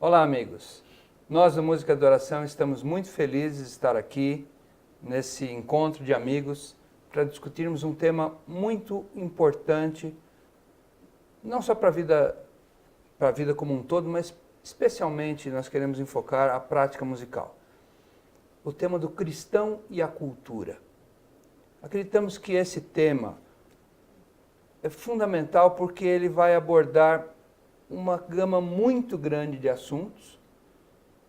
Olá, amigos. Nós do Música de Oração estamos muito felizes de estar aqui nesse encontro de amigos para discutirmos um tema muito importante, não só para a vida como um todo, mas especialmente nós queremos enfocar a prática musical. O tema do cristão e a cultura. Acreditamos que esse tema é fundamental porque ele vai abordar uma gama muito grande de assuntos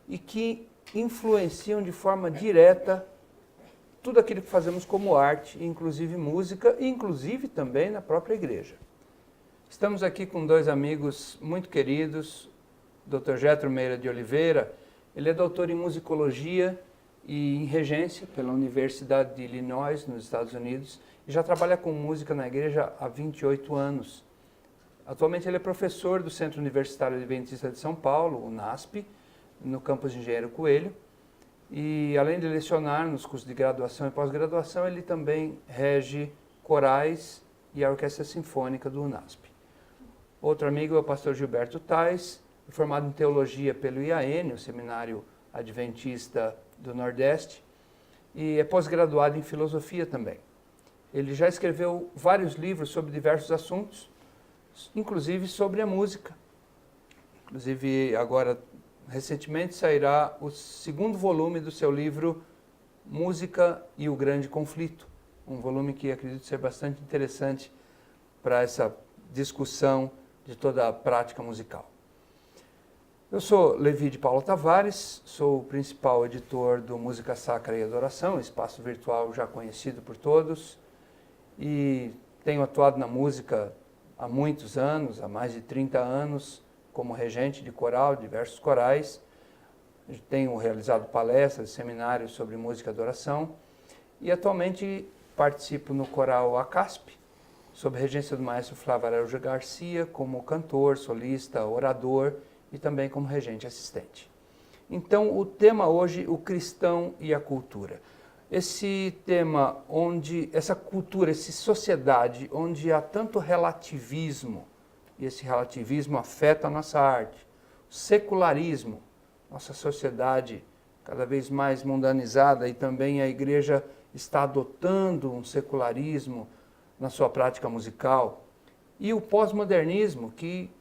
e que influenciam de forma direta tudo aquilo que fazemos como arte, inclusive música, e inclusive também na própria igreja. Estamos aqui com dois amigos muito queridos, Dr. Getro Meira de Oliveira. Ele é doutor em musicologia e em regência pela Universidade de Illinois, nos Estados Unidos, e já trabalha com música na igreja há 28 anos. Atualmente ele é professor do Centro Universitário Adventista de São Paulo, o NASP, no campus de Engenheiro Coelho, e além de lecionar nos cursos de graduação e pós-graduação, ele também rege corais e a Orquestra Sinfônica do UNASP. Outro amigo é o pastor Gilberto Tais, formado em teologia pelo IAN, o Seminário Adventista do Nordeste, e é pós-graduado em filosofia também. Ele já escreveu vários livros sobre diversos assuntos, inclusive sobre a música. Inclusive, agora, recentemente, sairá o segundo volume do seu livro Música e o Grande Conflito, um volume que acredito ser bastante interessante para essa discussão de toda a prática musical. Eu sou Levi de Paula Tavares, sou o principal editor do Música Sacra e Adoração, espaço virtual já conhecido por todos, e tenho atuado na música há muitos anos, há mais de 30 anos, como regente de coral, diversos corais. Tenho realizado palestras, seminários sobre música e adoração, e atualmente participo no coral ACASP, sob regência do maestro Flávio Araújo Garcia, como cantor, solista, orador e também como regente assistente. Então, o tema hoje, o cristão e a cultura. Esse tema onde, essa cultura, essa sociedade onde há tanto relativismo, e esse relativismo afeta a nossa arte, o secularismo, nossa sociedade cada vez mais mundanizada, e também a igreja está adotando um secularismo na sua prática musical, e o pós-modernismo que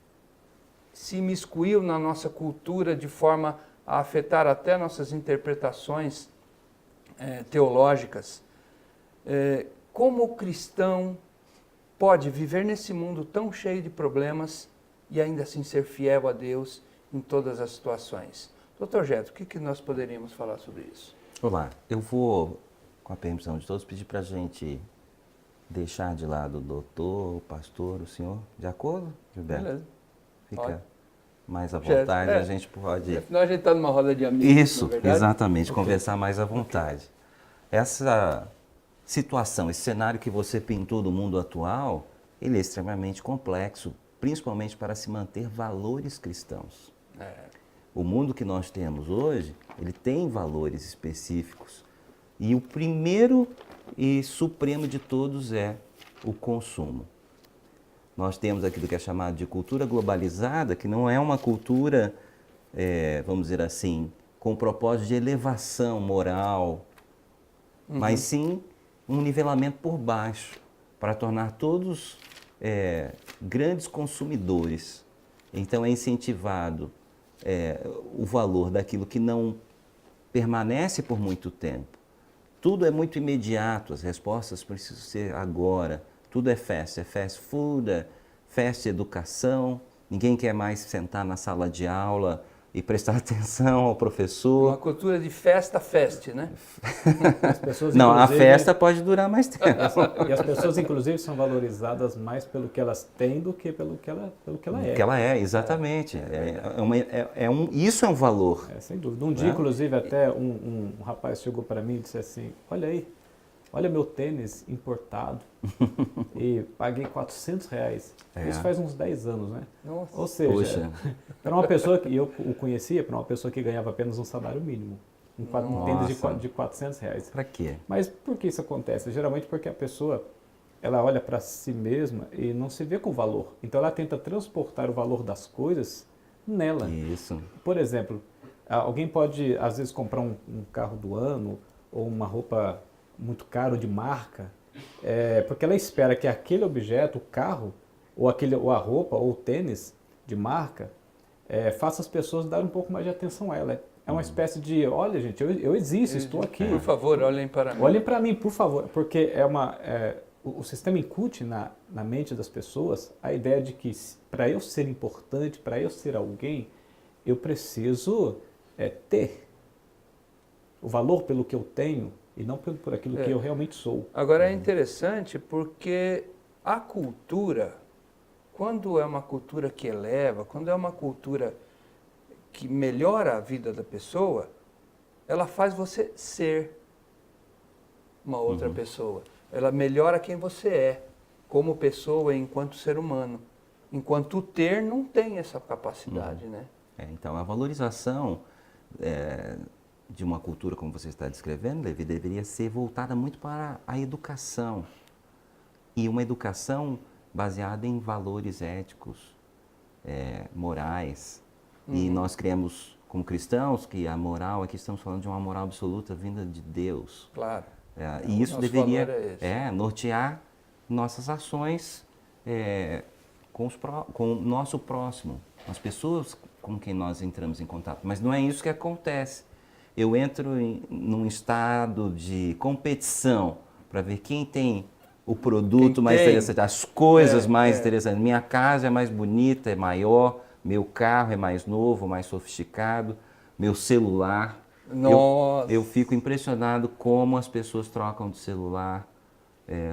se imiscuiu na nossa cultura de forma a afetar até nossas interpretações teológicas. Como o cristão pode viver nesse mundo tão cheio de problemas e ainda assim ser fiel a Deus em todas as situações? Dr. Getro, o que nós poderíamos falar sobre isso? Olá, eu vou, com a permissão de todos, pedir para a gente deixar de lado o doutor, o pastor, o senhor, de acordo, Gilberto? Beleza. Fica Pode. mais à vontade, a gente pode... Afinal, a gente está numa roda de amigos, Isso, não é verdade? exatamente, Okay. Conversar mais à vontade. Essa situação, esse cenário que você pintou do mundo atual, ele é extremamente complexo, principalmente para se manter valores cristãos. O mundo que nós temos hoje, ele tem valores específicos. E o primeiro e supremo de todos é o consumo. Nós temos aquilo que é chamado de cultura globalizada, que não é uma cultura, vamos dizer assim, com propósito de elevação moral, mas sim um nivelamento por baixo, para tornar todos grandes consumidores. Então é incentivado o valor daquilo que não permanece por muito tempo. Tudo é muito imediato, as respostas precisam ser agora. Tudo é fast food, fast educação. Ninguém quer mais sentar na sala de aula e prestar atenção ao professor. Uma cultura de festa, né? As pessoas, não, a festa pode durar mais tempo. E as pessoas, inclusive, são valorizadas mais pelo que elas têm do que pelo que ela é. O que ela é, exatamente. Isso é um valor. Sem dúvida. Um dia, inclusive, até um rapaz chegou para mim e disse assim, olha aí, olha meu tênis importado e paguei R$400. Isso faz uns 10 anos, né? Nossa. Ou seja, para uma pessoa que eu o conhecia, para uma pessoa que ganhava apenas um salário mínimo, um tênis de R$400. Para quê? Mas por que isso acontece? Geralmente porque a pessoa, ela olha para si mesma e não se vê com valor. Então ela tenta transportar o valor das coisas nela. Isso. Por exemplo, alguém pode, às vezes, comprar um carro do ano ou uma roupa muito cara de marca, porque ela espera que aquele objeto, o carro, ou a roupa, ou o tênis de marca, faça as pessoas darem um pouco mais de atenção a ela. É uma espécie de, olha gente, eu existo, estou aqui. Por favor, olhem para mim. Olhem para mim, por favor, porque o sistema incute na mente das pessoas a ideia de que para eu ser importante, para eu ser alguém, eu preciso ter o valor pelo que eu tenho e não por aquilo que eu realmente sou. Agora é interessante porque a cultura, quando é uma cultura que eleva, quando é uma cultura que melhora a vida da pessoa, ela faz você ser uma outra pessoa. Ela melhora quem você é, como pessoa e enquanto ser humano. Enquanto o ter não tem essa capacidade, né? Então, a valorização de uma cultura, como você está descrevendo, Levi, deveria ser voltada muito para a educação. E uma educação baseada em valores éticos, morais. E nós cremos, como cristãos, que a moral, aqui estamos falando de uma moral absoluta vinda de Deus. Claro. E isso Nosso deveria valor é esse. nortear nossas ações com o nosso próximo, as pessoas com quem nós entramos em contato. Mas não é isso que acontece. Eu entro num estado de competição para ver quem tem o produto mais interessante, as coisas mais interessantes. Minha casa é mais bonita, é maior, meu carro é mais novo, mais sofisticado, meu celular. Nossa. Eu fico impressionado como as pessoas trocam de celular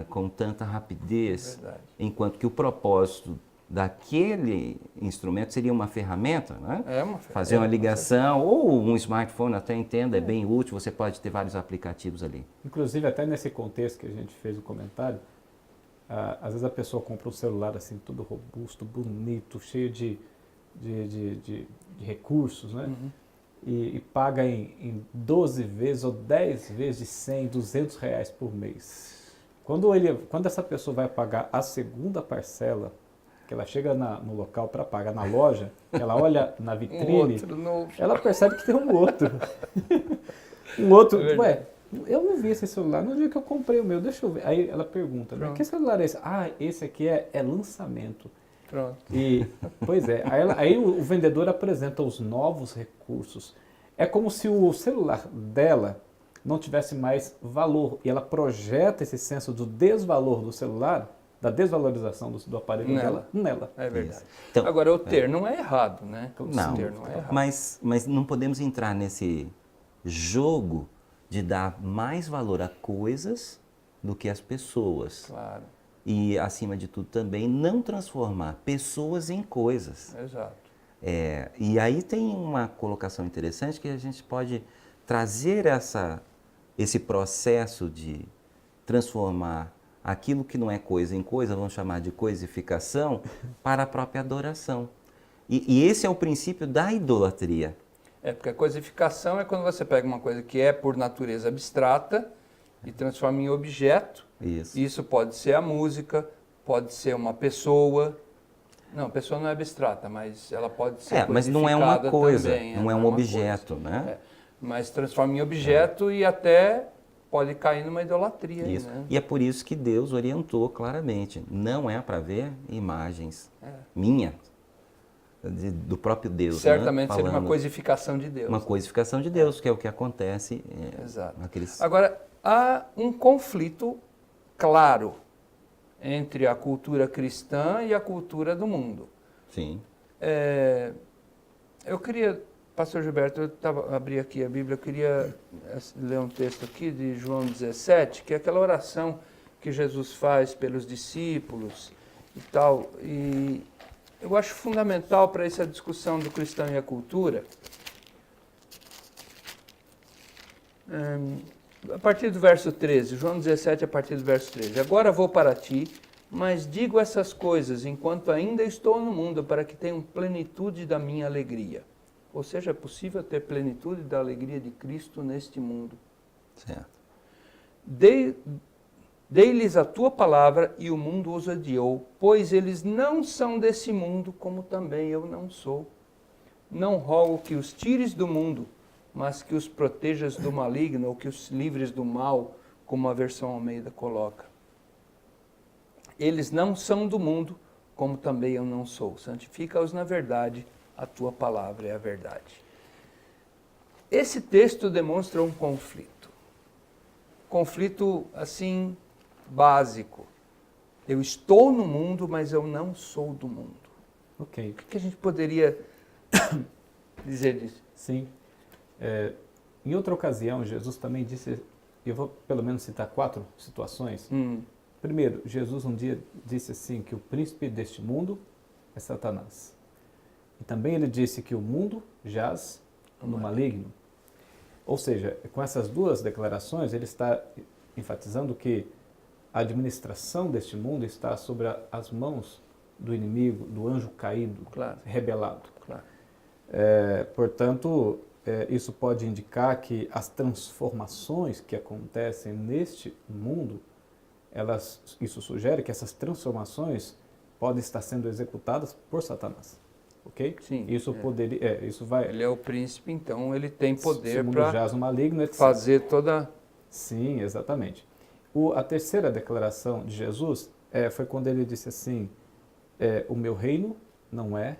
com tanta rapidez, enquanto que o propósito daquele instrumento seria uma ferramenta, né? Fazer uma ligação, ou um smartphone, até entendo, é bem útil, você pode ter vários aplicativos ali. Inclusive, até nesse contexto que a gente fez o comentário, às vezes a pessoa compra um celular assim, tudo robusto, bonito, cheio de recursos, né? E paga em 12 vezes ou 10 vezes de 100, 200 reais por mês. Quando essa pessoa vai pagar a segunda parcela, que ela chega no local para pagar na loja, ela olha na vitrine, ela percebe que tem um outro. Um outro, eu não vi esse celular no dia que eu comprei o meu, deixa eu ver. Aí ela pergunta, que celular é esse? Ah, esse aqui é lançamento. Pronto. Pois é, aí o vendedor apresenta os novos recursos. É como se o celular dela não tivesse mais valor e ela projeta esse senso do desvalor do celular, da desvalorização do aparelho dela nela. É verdade. Então, agora, o ter não é errado, né? Não, mas não podemos entrar nesse jogo de dar mais valor a coisas do que as pessoas. Claro. E, acima de tudo, também não transformar pessoas em coisas. Exato. E aí tem uma colocação interessante que a gente pode trazer esse processo de transformar aquilo que não é coisa em coisa, vamos chamar de coisificação, para a própria adoração. E esse é o princípio da idolatria. Porque a coisificação é quando você pega uma coisa que é por natureza abstrata e transforma em objeto. Isso pode ser a música, pode ser uma pessoa. Não, a pessoa não é abstrata, mas ela pode ser mas não é uma coisa, também, não é um objeto, né? Mas transforma em objeto e até pode cair numa idolatria. Isso. Né? E é por isso que Deus orientou claramente. Não é para ver imagens minhas, do próprio Deus. Certamente né? seria uma coisificação de Deus. Uma coisificação de Deus, que é o que acontece naqueles... Agora, há um conflito claro entre a cultura cristã e a cultura do mundo. Sim. Eu queria, pastor Gilberto, abri aqui a Bíblia, eu queria ler um texto aqui de João 17, que é aquela oração que Jesus faz pelos discípulos e tal, e eu acho fundamental para essa discussão do cristão e a cultura. A partir do verso 13, João 17, a partir do verso 13. Agora vou para ti, mas digo essas coisas enquanto ainda estou no mundo, para que tenham plenitude da minha alegria. Ou seja, é possível ter plenitude da alegria de Cristo neste mundo. Certo. Dei-lhes a tua palavra e o mundo os odiou, pois eles não são desse mundo, como também eu não sou. não rogo que os tires do mundo, mas que os protejas do maligno, ou que os livres do mal, como a versão Almeida coloca. Eles não são do mundo, como também eu não sou. Santifica-os na verdade, a tua palavra é a verdade. Esse texto demonstra um conflito. Conflito, assim, básico. Eu estou no mundo, mas eu não sou do mundo. Ok. O que a gente poderia dizer disso? Sim. Em outra ocasião, Jesus também disse, eu vou pelo menos citar 4 situações. Primeiro, Jesus um dia disse assim, que o príncipe deste mundo é Satanás. E também ele disse que o mundo jaz no maligno. Ou seja, com essas 2 declarações, ele está enfatizando que a administração deste mundo está sobre as mãos do inimigo, do anjo caído, Claro. rebelado. Claro. Portanto, isso pode indicar que as transformações que acontecem neste mundo, isso sugere que essas transformações podem estar sendo executadas por Satanás. Ok? Sim. Isso poderia, isso vai. Ele é o príncipe, então ele tem poder para fazer toda. Sim, exatamente. A terceira declaração de Jesus foi quando ele disse assim: o meu reino não é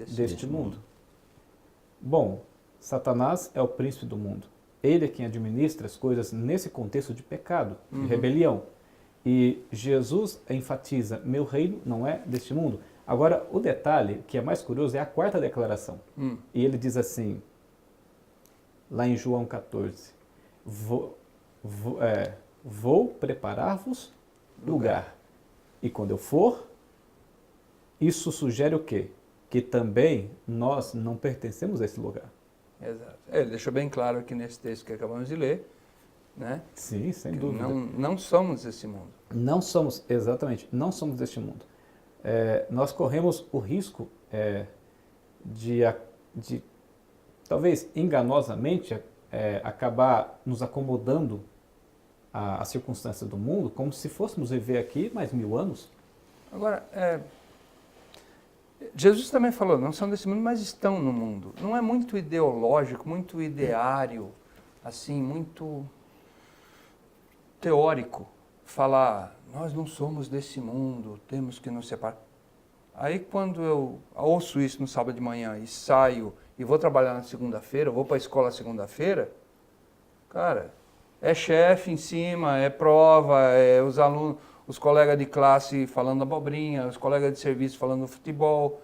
deste mundo. Bom, Satanás é o príncipe do mundo. Ele é quem administra as coisas nesse contexto de pecado, de rebelião. E Jesus enfatiza: meu reino não é deste mundo. Agora, o detalhe que é mais curioso é a 4ª declaração. E ele diz assim, lá em João 14, vou preparar-vos lugar. E quando eu for, isso sugere o quê? Que também nós não pertencemos a esse lugar. Exato. Ele deixou bem claro aqui nesse texto que acabamos de ler, né? Sim, sem que dúvida. Não somos desse mundo. Não somos, exatamente, não somos deste mundo. Nós corremos o risco de talvez enganosamente, acabar nos acomodando à circunstância do mundo, como se fôssemos viver aqui mais 1000 anos. Agora, Jesus também falou, não são desse mundo, mas estão no mundo. Não é muito ideológico, muito ideário, assim, muito teórico, falar, nós não somos desse mundo, temos que nos separar. Aí quando eu ouço isso no sábado de manhã e saio e vou trabalhar na segunda-feira, vou para a escola segunda-feira, cara, é chefe em cima, é prova, é os alunos, os colegas de classe falando abobrinha, os colegas de serviço falando futebol.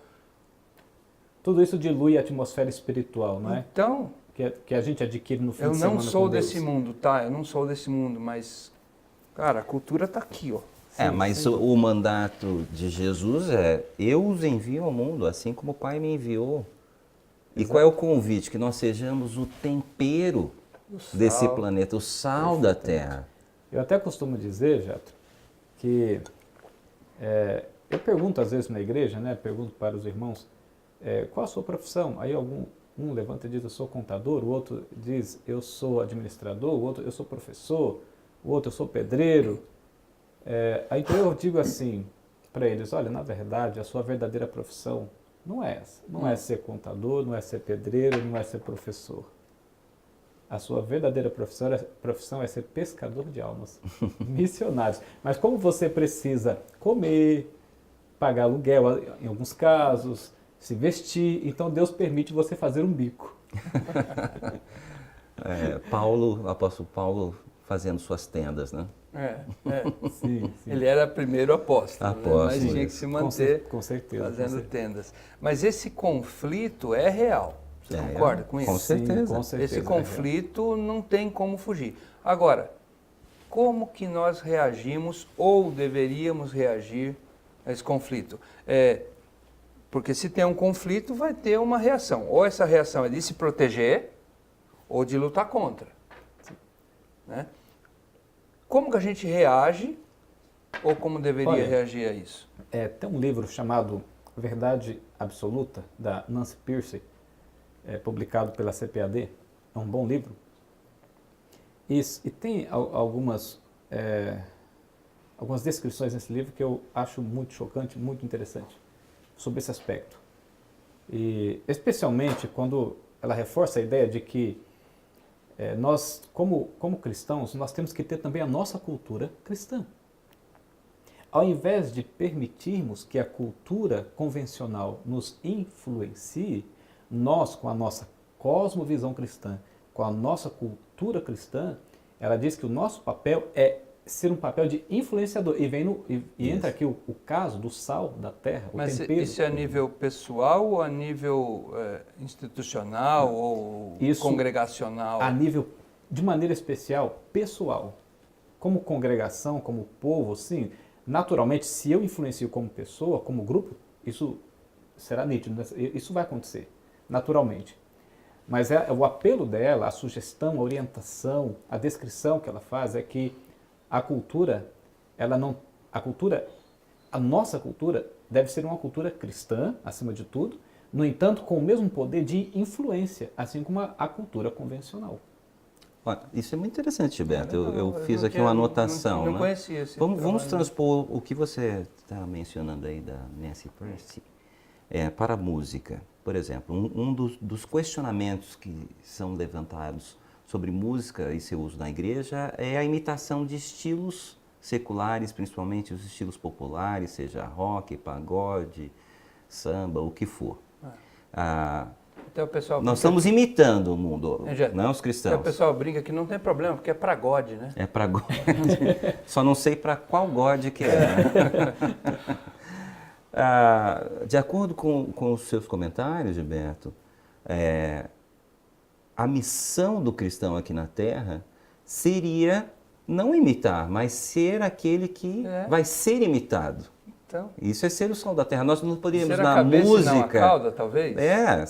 Tudo isso dilui a atmosfera espiritual, não é? Então, que a gente adquire no fim de semana. Eu não sou desse mundo, tá? Eu não sou desse mundo, mas, cara, a cultura está aqui, ó. Mas o mandato de Jesus é, eu os envio ao mundo, assim como o Pai me enviou. E qual é o convite? Que nós sejamos o tempero desse planeta, o sal da terra. Eu até costumo dizer, Jato, que eu pergunto às vezes na igreja, né? Pergunto para os irmãos, qual a sua profissão? Aí um levanta e diz, eu sou contador, o outro diz, eu sou administrador, o outro, eu sou professor, o outro, eu sou pedreiro. Aí então eu digo assim para eles, olha, na verdade, a sua verdadeira profissão não é essa. Não é ser contador, não é ser pedreiro, não é ser professor. A sua verdadeira profissão é ser pescador de almas, missionários. Mas como você precisa comer, pagar aluguel, em alguns casos, se vestir, então Deus permite você fazer um bico. O apóstolo Paulo fazendo suas tendas, né? Sim. Ele era primeiro apóstolo, né? Mas sim. tinha que se manter com certeza, fazendo tendas. Mas esse conflito é real. Você concorda com isso? Com certeza. Sim, com certeza. Esse conflito não tem como fugir. Agora, como que nós reagimos ou deveríamos reagir a esse conflito? Porque se tem um conflito, vai ter uma reação. Ou essa reação é de se proteger ou de lutar contra. Né? Como que a gente reage ou como deveria reagir a isso? Tem um livro chamado Verdade Absoluta, da Nancy Pearcey, publicado pela CPAD. É um bom livro. E tem algumas descrições nesse livro que eu acho muito chocante, muito interessante, sobre esse aspecto. E especialmente quando ela reforça a ideia de que nós, como cristãos, nós temos que ter também a nossa cultura cristã. Ao invés de permitirmos que a cultura convencional nos influencie, nós, com a nossa cosmovisão cristã, com a nossa cultura cristã, ela diz que o nosso papel é ser um papel de influenciador. E entra aqui o caso do sal da terra, Mas o tempero. isso é a nível pessoal ou a nível institucional ou congregacional? A nível, de maneira especial, pessoal. Como congregação, como povo, sim. Naturalmente, se eu influencio como pessoa, como grupo, isso será nítido. Isso vai acontecer, naturalmente. Mas o apelo dela, a sugestão, a orientação, a descrição que ela faz é que a nossa cultura deve ser uma cultura cristã, acima de tudo, no entanto, com o mesmo poder de influência, assim como a cultura convencional. Olha, isso é muito interessante, Gilberto. Eu fiz aqui uma anotação. Não conhecia esse Vamos transpor o que você está mencionando aí da Nancy Pearcey para a música. Por exemplo, um dos questionamentos que são levantados sobre música e seu uso na igreja é a imitação de estilos seculares, principalmente os estilos populares, seja rock, pagode, samba, o que for. Então, o pessoal nós estamos imitando o mundo, não os cristãos. Então, o pessoal brinca que não tem problema, porque é para God, né? É para God. Só não sei para qual God que é. De acordo com os seus comentários, Gilberto, a missão do cristão aqui na Terra seria não imitar, mas ser aquele que vai ser imitado. Então, isso é ser o sal da terra. Nós não poderíamos ser na a cabeça música. E não a cauda, talvez?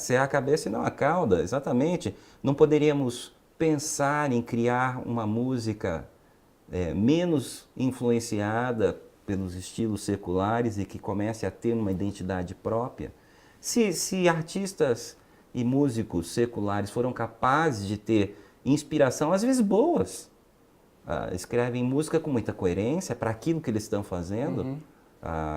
Ser a cabeça e não a cauda, exatamente. Não poderíamos pensar em criar uma música menos influenciada pelos estilos seculares e que comece a ter uma identidade própria. Se artistas e músicos seculares foram capazes de ter inspiração, às vezes boas, escrevem música com muita coerência para aquilo que eles estão fazendo.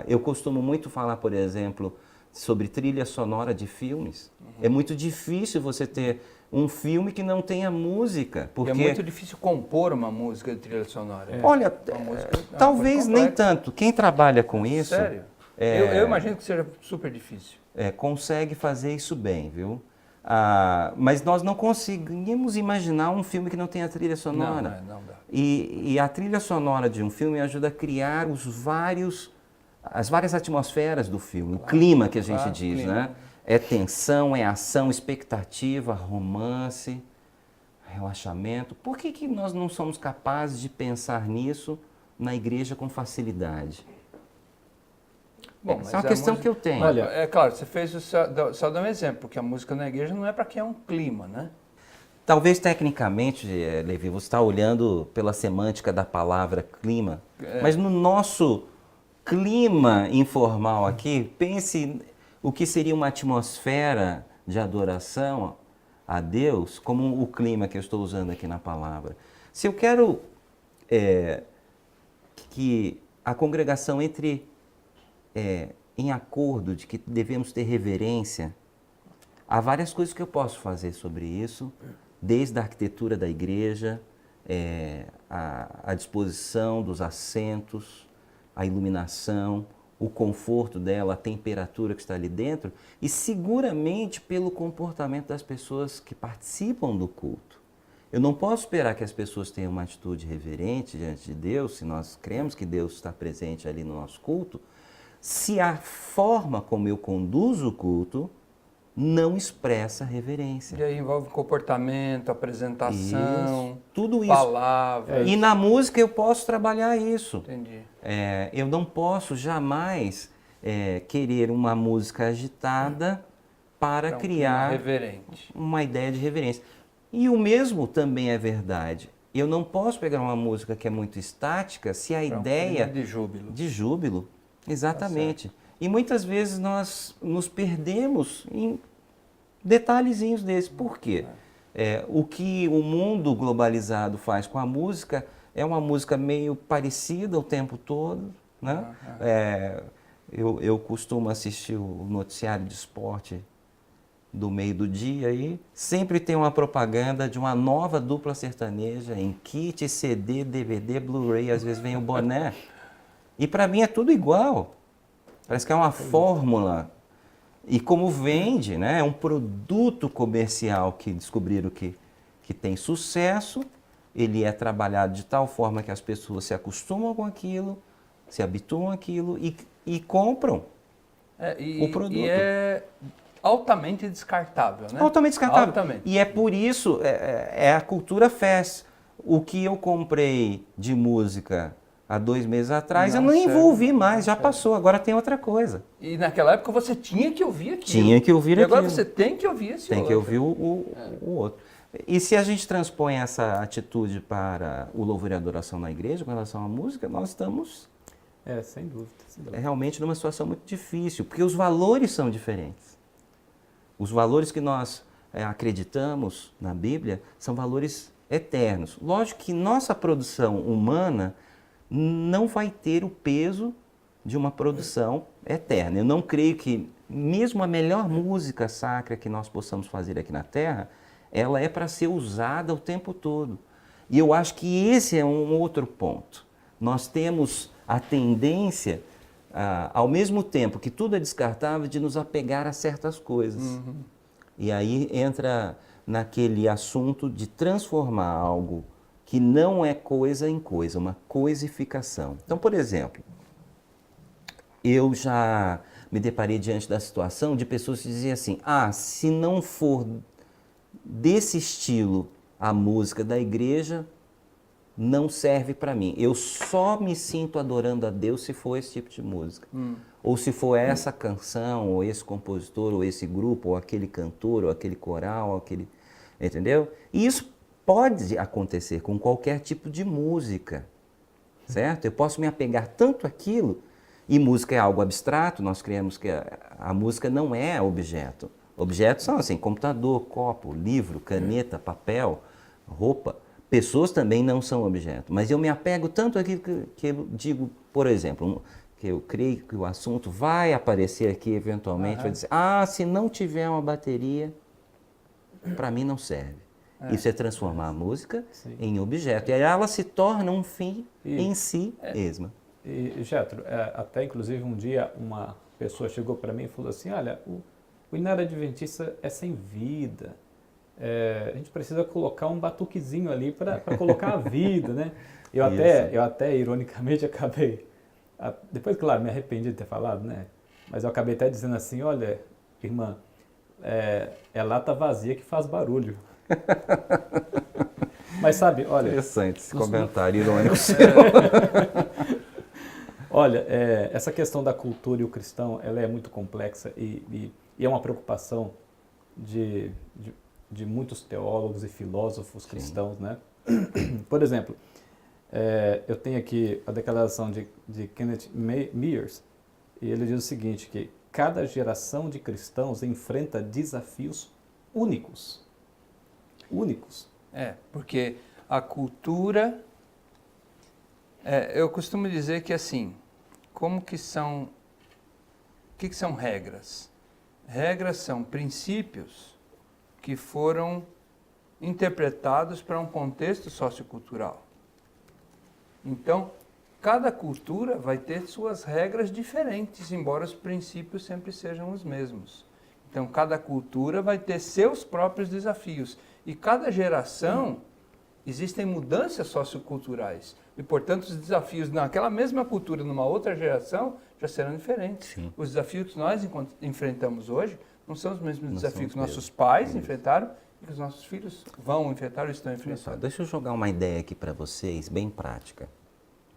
Eu costumo muito falar, por exemplo, sobre trilha sonora de filmes. É muito difícil você ter um filme que não tenha música. Porque... É muito difícil compor uma música de trilha sonora. Olha, talvez nem tanto. Quem trabalha com isso... Sério? Eu imagino que seja super difícil. Consegue fazer isso bem, viu? Mas nós não conseguimos imaginar um filme que não tenha trilha sonora. Não dá. E a trilha sonora de um filme ajuda a criar as várias atmosferas do filme, o clima que a gente diz, né? É tensão, é ação, expectativa, romance, relaxamento. Por que nós não somos capazes de pensar nisso na igreja com facilidade? Bom, essa é uma questão que eu tenho. Olha, é claro, você fez só dar um exemplo, porque a música na igreja não é para quem é um clima, né? Talvez tecnicamente, Levi, você está olhando pela semântica da palavra clima, mas no nosso clima informal aqui, pense o que seria uma atmosfera de adoração a Deus, como o clima que eu estou usando aqui na palavra. Se eu quero que a congregação entre em acordo de que devemos ter reverência, há várias coisas que eu posso fazer sobre isso, desde a arquitetura da igreja, a disposição dos assentos, a iluminação, o conforto dela, a temperatura que está ali dentro e seguramente pelo comportamento das pessoas que participam do culto. Eu não posso esperar que as pessoas tenham uma atitude reverente diante de Deus, se nós cremos que Deus está presente ali no nosso culto, se a forma como eu conduzo o culto não expressa reverência. E aí envolve comportamento, apresentação, tudo isso. Palavras. E na música eu posso trabalhar isso. Entendi. Eu não posso jamais querer uma música agitada para criar uma ideia de reverência. E o mesmo também é verdade. Eu não posso pegar uma música que é muito estática se a ideia... De júbilo. De júbilo, exatamente. E muitas vezes nós nos perdemos em detalhezinhos desses. Por quê? O que o mundo globalizado faz com a música é uma música meio parecida o tempo todo, né? Eu costumo assistir o noticiário de esporte do meio do dia aí, sempre tem uma propaganda de uma nova dupla sertaneja em kit, CD, DVD, Blu-ray, às vezes vem o boné. E para mim é tudo igual. Parece que é uma fórmula. E como vende, né? É um produto comercial que descobriram que tem sucesso, ele é trabalhado de tal forma que as pessoas se acostumam com aquilo, se habituam àquilo e compram o produto. E é altamente descartável, né? Altamente descartável. Altamente. E é por isso, é a cultura fest. O que eu comprei de música há 2 meses atrás, eu não envolvi mais, já passou, agora tem outra coisa. E naquela época você tinha que ouvir aquilo. Tinha que ouvir aquilo. E agora você tem que ouvir esse outro. Tem que ouvir o outro. E se a gente transpõe essa atitude para o louvor e adoração na igreja com relação à música, nós estamos sem dúvida, sem dúvida. Realmente numa situação muito difícil, porque os valores são diferentes. Os valores que nós acreditamos na Bíblia são valores eternos. Lógico que nossa produção humana não vai ter o peso de uma produção eterna. Eu não creio que mesmo a melhor música sacra que nós possamos fazer aqui na Terra, ela é para ser usada o tempo todo. E eu acho que esse é um outro ponto. Nós temos a tendência, ao mesmo tempo que tudo é descartável, de nos apegar a certas coisas. Uhum. E aí entra naquele assunto de transformar algo que não é coisa em coisa, uma coisificação. Então, por exemplo, eu já me deparei diante da situação de pessoas que diziam assim, se não for desse estilo a música da igreja, não serve para mim. Eu só me sinto adorando a Deus se for esse tipo de música. Ou se for essa canção, ou esse compositor, ou esse grupo, ou aquele cantor, ou aquele coral, ou aquele... Entendeu? E isso pode acontecer com qualquer tipo de música, certo? Eu posso me apegar tanto àquilo, e música é algo abstrato, nós criamos que a música não é objeto. Objetos são assim, computador, copo, livro, caneta, papel, roupa. Pessoas também não são objeto, mas eu me apego tanto àquilo que eu digo, por exemplo, que eu creio que o assunto vai aparecer aqui eventualmente, vai dizer, se não tiver uma bateria, para mim não serve. Isso é transformar a música em objeto. E aí ela se torna um fim em si mesma. E, Jethro, até inclusive um dia uma pessoa chegou para mim e falou assim, olha, o Inário Adventista é sem vida. A gente precisa colocar um batuquezinho ali para colocar a vida, né? Eu até ironicamente acabei, depois, claro, me arrependi de ter falado, né? Mas eu acabei até dizendo assim, olha, irmã, é lata vazia que faz barulho. Mas sabe, olha... Interessante esse comentário irônico. Olha, essa questão da cultura e o cristão, ela é muito complexa e é uma preocupação de muitos teólogos e filósofos cristãos, né? Por exemplo, eu tenho aqui a declaração de Kenneth Mears, e ele diz o seguinte, que cada geração de cristãos enfrenta desafios únicos. Únicos. Porque a cultura... eu costumo dizer que assim, o que são regras? Regras são princípios que foram interpretados para um contexto sociocultural. Então, cada cultura vai ter suas regras diferentes, embora os princípios sempre sejam os mesmos. Então, cada cultura vai ter seus próprios desafios. E cada geração, existem mudanças socioculturais. E, portanto, os desafios naquela mesma cultura, numa outra geração, já serão diferentes. Sim. Os desafios que nós enfrentamos hoje não são os mesmos desafios que nossos pais enfrentaram e que os nossos filhos vão enfrentar ou estão enfrentando. Deixa eu jogar uma ideia aqui para vocês, bem prática,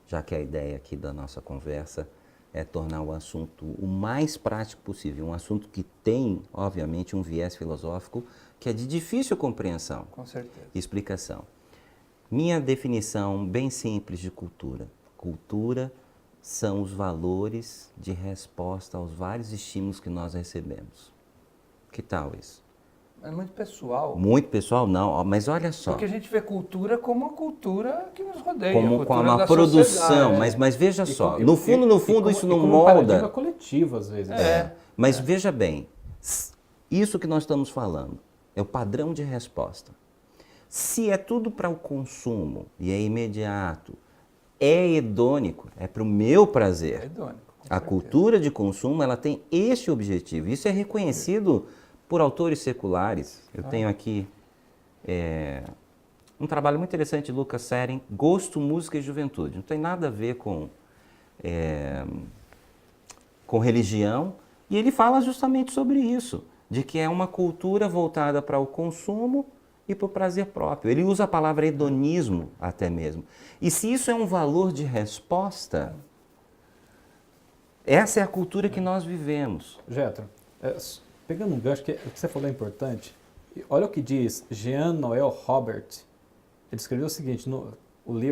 já que a ideia aqui da nossa conversa é tornar o assunto o mais prático possível, um assunto que tem, obviamente, um viés filosófico que é de difícil compreensão. Com certeza. E explicação. Minha definição bem simples de cultura. Cultura são os valores de resposta aos vários estímulos que nós recebemos. Que tal isso? É muito pessoal. Muito pessoal, não, mas olha só. Porque a gente vê cultura como uma cultura que nos rodeia. Como uma produção, mas veja só, no fundo, isso não molda. Um paradigma coletivo, às vezes. Mas veja bem, Isso que nós estamos falando é o padrão de resposta. Se é tudo para o consumo e é imediato, é hedônico, é para o meu prazer. É hedônico, com A certeza. cultura de consumo, ela tem este objetivo. Isso é reconhecido por autores seculares. Eu tenho aqui um trabalho muito interessante de Lucas Seren, Gosto, Música e Juventude. Não tem nada a ver com religião. E ele fala justamente sobre isso, de que é uma cultura voltada para o consumo e para o prazer próprio. Ele usa a palavra hedonismo até mesmo. E se isso é um valor de resposta, essa é a cultura que nós vivemos. Jetro, pegando um gancho, que o que você falou é importante, olha o que diz Jean-Noël Robert. Ele escreveu o seguinte,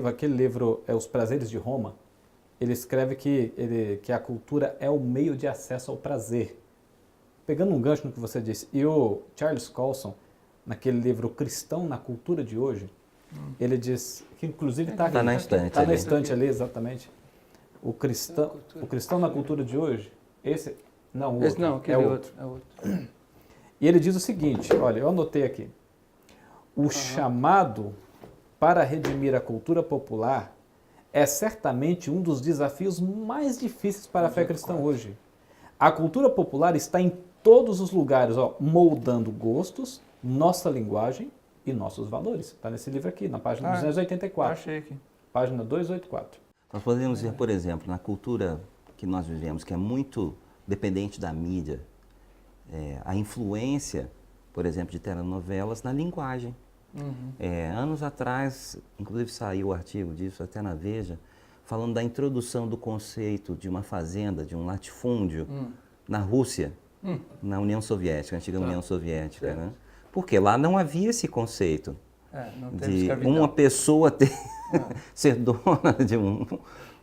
aquele livro é Os Prazeres de Roma, ele escreve que a cultura é o meio de acesso ao prazer. Pegando um gancho no que você disse, e o Charles Colson, naquele livro Cristão na Cultura de Hoje, ele diz, que inclusive está Tá na estante Está na ali. estante ali, exatamente. O cristão na cultura de hoje, esse não, o outro, Esse não, aquele outro. É outro. E ele diz o seguinte, olha, eu anotei aqui. O chamado para redimir a cultura popular é certamente um dos desafios mais difíceis para a fé cristã hoje. A cultura popular está em todos os lugares, moldando gostos, nossa linguagem e nossos valores. Está nesse livro aqui, na página 284. Achei aqui. Página 284. Nós podemos ver, por exemplo, na cultura que nós vivemos, que é muito dependente da mídia, a influência, por exemplo, de telenovelas na linguagem. Anos atrás, inclusive saiu o artigo disso até na Veja, falando da introdução do conceito de uma fazenda, de um latifúndio, na Rússia, na União Soviética, antiga União Soviética. Né? Porque lá não havia esse conceito Não teve de escravidão. uma pessoa ser dona de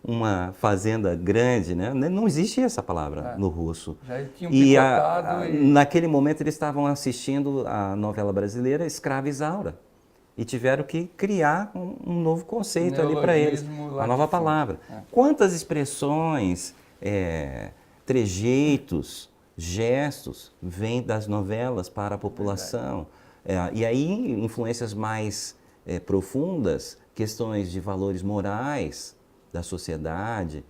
uma fazenda grande, né? Não existia essa palavra no russo. Já tinham E picotado naquele momento eles estavam assistindo a novela brasileira Escrava Isaura e tiveram que criar um novo conceito ali para eles, Neologismo uma nova latifúndio. palavra. Quantas expressões, trejeitos, gestos vêm das novelas para a população? E aí influências mais profundas, questões de valores morais da sociedade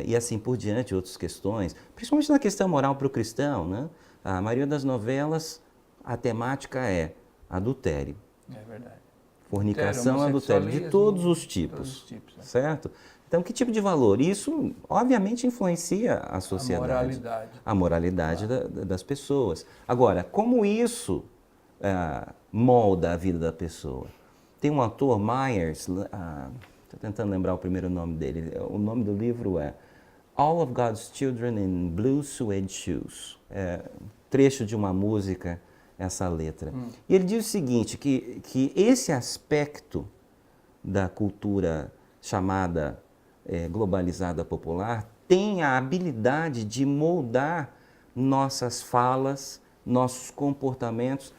e assim por diante, outras questões, principalmente na questão moral para o cristão, né? A maioria das novelas, a temática é adultério, É verdade. fornicação, adultério, de todos os tipos, certo? Então, que tipo de valor? Isso, obviamente, influencia a sociedade. A moralidade das pessoas. Agora, como isso molda a vida da pessoa? Tem um autor, Myers, estou tentando lembrar o primeiro nome dele, o nome do livro é All of God's Children in Blue Suede Shoes. Trecho de uma música, essa letra. E ele diz o seguinte, que esse aspecto da cultura chamada globalizada popular tem a habilidade de moldar nossas falas, nossos comportamentos,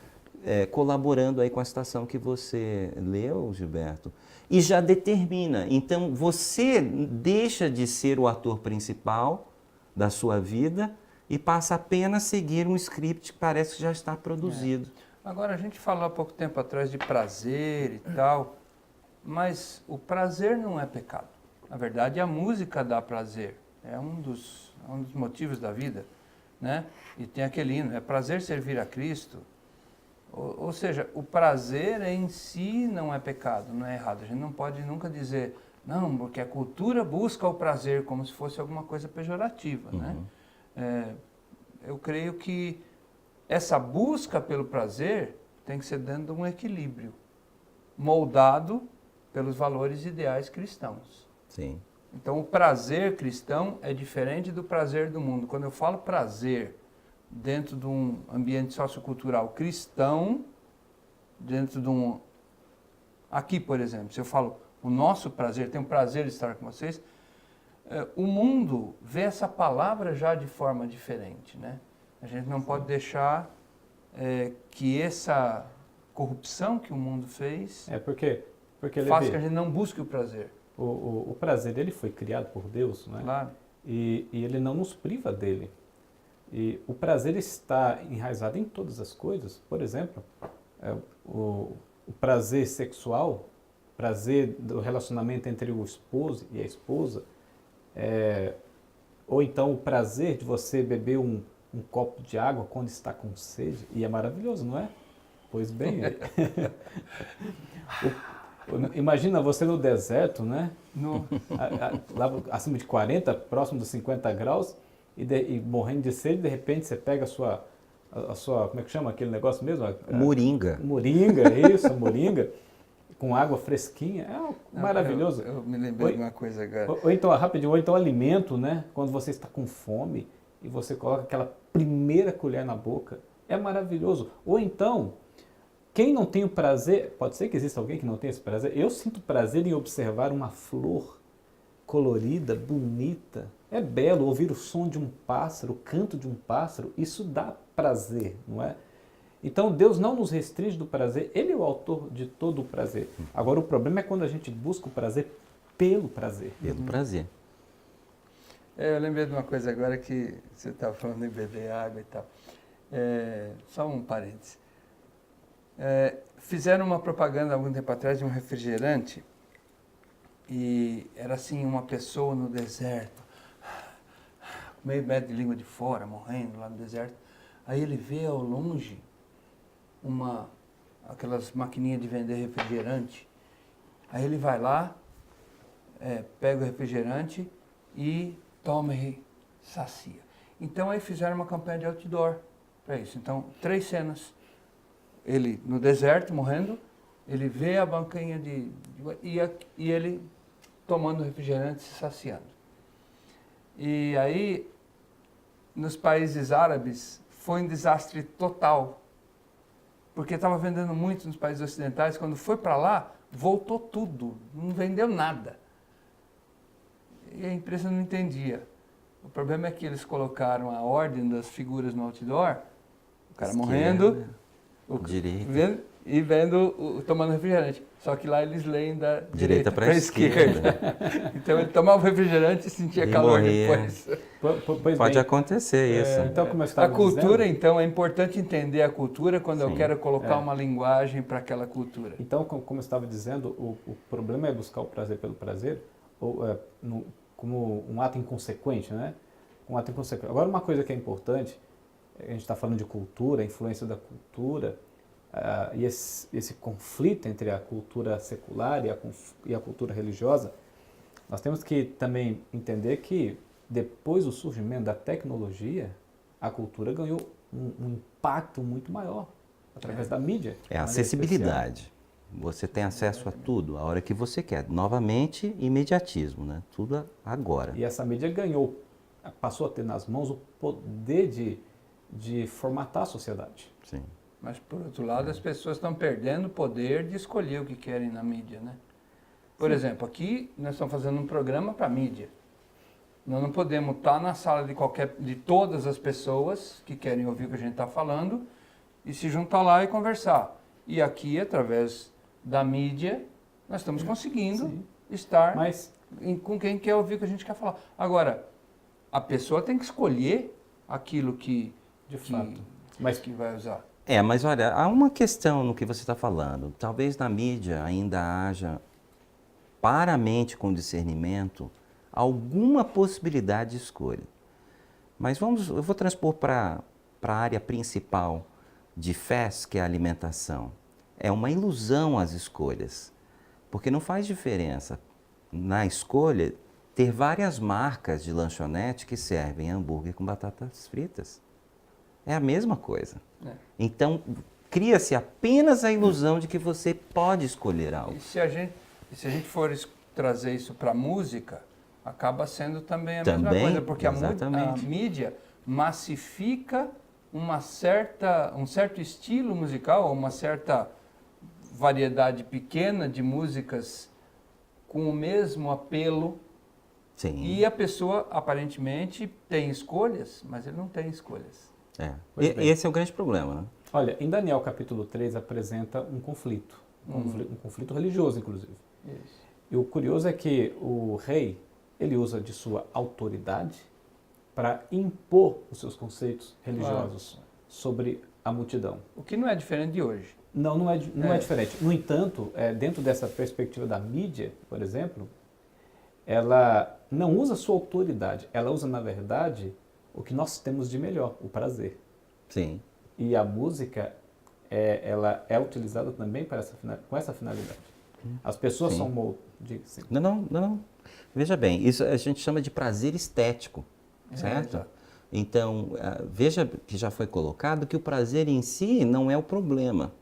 colaborando aí com a citação que você leu, Gilberto, e já determina. Então, você deixa de ser o ator principal da sua vida e passa apenas a seguir um script que parece que já está produzido. Agora, a gente falou há pouco tempo atrás de prazer e tal, mas o prazer não é pecado. Na verdade, a música dá prazer. É um dos motivos da vida, né? E tem aquele hino, é prazer servir a Cristo. Ou seja, o prazer em si não é pecado, não é errado. A gente não pode nunca dizer, não, porque a cultura busca o prazer como se fosse alguma coisa pejorativa, né? Eu creio que essa busca pelo prazer tem que ser dentro de um equilíbrio, moldado pelos valores ideais cristãos. Sim. Então, o prazer cristão é diferente do prazer do mundo. Quando eu falo prazer dentro de um ambiente sociocultural cristão, dentro de um... Aqui, por exemplo, se eu falo o nosso prazer, tenho prazer de estar com vocês, o mundo vê essa palavra já de forma diferente, né? A gente não pode deixar que essa corrupção que o mundo fez porque faça que a gente não busque o prazer. O prazer, ele foi criado por Deus, né? Claro. E ele não nos priva dele. E o prazer está enraizado em todas as coisas. Por exemplo, o prazer sexual, prazer do relacionamento entre o esposo e a esposa, ou então o prazer de você beber um copo de água quando está com sede, e é maravilhoso, não é? Pois bem, imagina você no deserto, né? Lá acima de 40, próximo dos 50 graus, e morrendo de sede, de repente você pega a sua, como é que chama aquele negócio mesmo? Moringa. Moringa, isso, moringa, com água fresquinha, maravilhoso. Eu me lembrei de uma coisa agora. Ou então, rapidinho, ou então alimento, né? Quando você está com fome e você coloca aquela primeira colher na boca, é maravilhoso. Ou então, quem não tem o prazer, pode ser que exista alguém que não tenha esse prazer, eu sinto prazer em observar uma flor colorida, bonita. É belo ouvir o som de um pássaro, o canto de um pássaro, isso dá prazer, não é? Então Deus não nos restringe do prazer, Ele é o autor de todo o prazer. Agora o problema é quando a gente busca o prazer pelo prazer. Pelo prazer. Eu lembrei de uma coisa agora que você estava falando em beber água e tal. Só um parênteses. Fizeram uma propaganda há algum tempo atrás de um refrigerante e era assim uma pessoa no deserto, meio de língua de fora, morrendo lá no deserto. Aí ele vê ao longe aquelas maquininhas de vender refrigerante. Aí ele vai lá, pega o refrigerante e toma e sacia. Então aí fizeram uma campanha de outdoor para isso. Então, 3 cenas. Ele no deserto, morrendo, ele vê a banquinha e ele tomando refrigerante, se saciando. E aí, nos países árabes, foi um desastre total. Porque estava vendendo muito nos países ocidentais, quando foi para lá, voltou tudo, não vendeu nada. E a empresa não entendia. O problema é que eles colocaram a ordem das figuras no outdoor, o cara morrendo, direita. E tomando refrigerante. Só que lá eles leem da direita para a esquerda. Então ele tomava o refrigerante e sentia calor depois. Pode acontecer isso. Então, como eu estava a cultura, dizendo, então, é importante entender a cultura quando eu quero colocar uma linguagem para aquela cultura. Então, como eu estava dizendo, o problema é buscar o prazer pelo prazer, como um ato inconsequente, né? Um ato inconsequente. Agora, uma coisa que é importante, a gente está falando de cultura, a influência da cultura, e esse conflito entre a cultura secular e a cultura religiosa, nós temos que também entender que depois do surgimento da tecnologia, a cultura ganhou um impacto muito maior através da mídia. É a acessibilidade. Você tem acesso a tudo, a hora que você quer. Novamente, imediatismo, né? Tudo agora. E essa mídia passou a ter nas mãos o poder de formatar a sociedade. Sim. Mas, por outro lado, as pessoas estão perdendo o poder de escolher o que querem na mídia, né? Por exemplo, aqui nós estamos fazendo um programa para mídia. Nós não podemos estar na sala de todas as pessoas que querem ouvir o que a gente está falando e se juntar lá e conversar. E aqui, através da mídia, nós estamos conseguindo estar com quem quer ouvir o que a gente quer falar. Agora, a pessoa tem que escolher aquilo que vai usar. Mas olha, há uma questão no que você está falando. Talvez na mídia ainda haja, para a mente com discernimento, alguma possibilidade de escolha. Mas eu vou transpor para a área principal de FES, que é a alimentação. É uma ilusão as escolhas, porque não faz diferença na escolha ter várias marcas de lanchonete que servem hambúrguer com batatas fritas. É a mesma coisa. Então, cria-se apenas a ilusão de que você pode escolher algo. E se a gente for trazer isso para a música, acaba sendo também a mesma coisa, porque a mídia massifica um certo estilo musical, uma certa variedade pequena de músicas com o mesmo apelo. Sim. E a pessoa, aparentemente, tem escolhas, mas ele não tem escolhas. Esse é o grande problema, né? Olha, em Daniel capítulo 3 apresenta um conflito religioso, inclusive. Isso. E o curioso é que o rei, ele usa de sua autoridade para impor os seus conceitos religiosos sobre a multidão. O que não é diferente de hoje. Não é diferente. No entanto, dentro dessa perspectiva da mídia, por exemplo, ela não usa sua autoridade, ela usa, na verdade, o que nós temos de melhor, o prazer. Sim. E a música, ela é utilizada também com essa finalidade. As pessoas Sim. são... Assim. Não. Veja bem, isso a gente chama de prazer estético, certo? Exato. Então, veja que já foi colocado que o prazer em si não é o problema.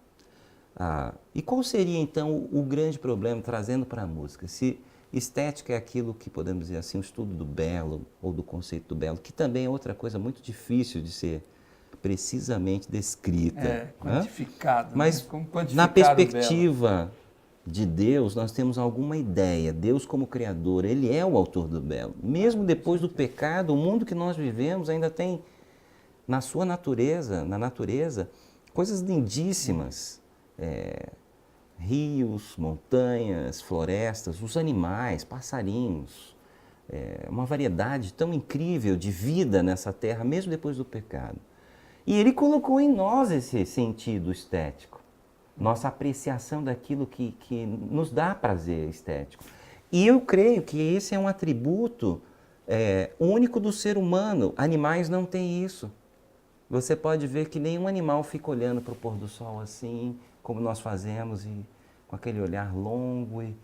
E qual seria, então, o grande problema trazendo para a música? Se estética é aquilo que podemos dizer assim, o estudo do belo ou do conceito do belo, que também é outra coisa muito difícil de ser precisamente descrita. Quantificado. Mas Como quantificar na o belo? perspectiva de Deus, nós temos alguma ideia. Deus como Criador, Ele é o autor do belo. Mesmo depois do pecado, o mundo que nós vivemos ainda tem na sua natureza, coisas lindíssimas. Rios, montanhas, florestas, os animais, passarinhos, uma variedade tão incrível de vida nessa terra, mesmo depois do pecado. E Ele colocou em nós esse sentido estético, nossa apreciação daquilo que nos dá prazer estético. E eu creio que esse é um atributo único do ser humano. Animais não têm isso. Você pode ver que nenhum animal fica olhando para o pôr do sol assim, como nós fazemos, e com aquele olhar longo e,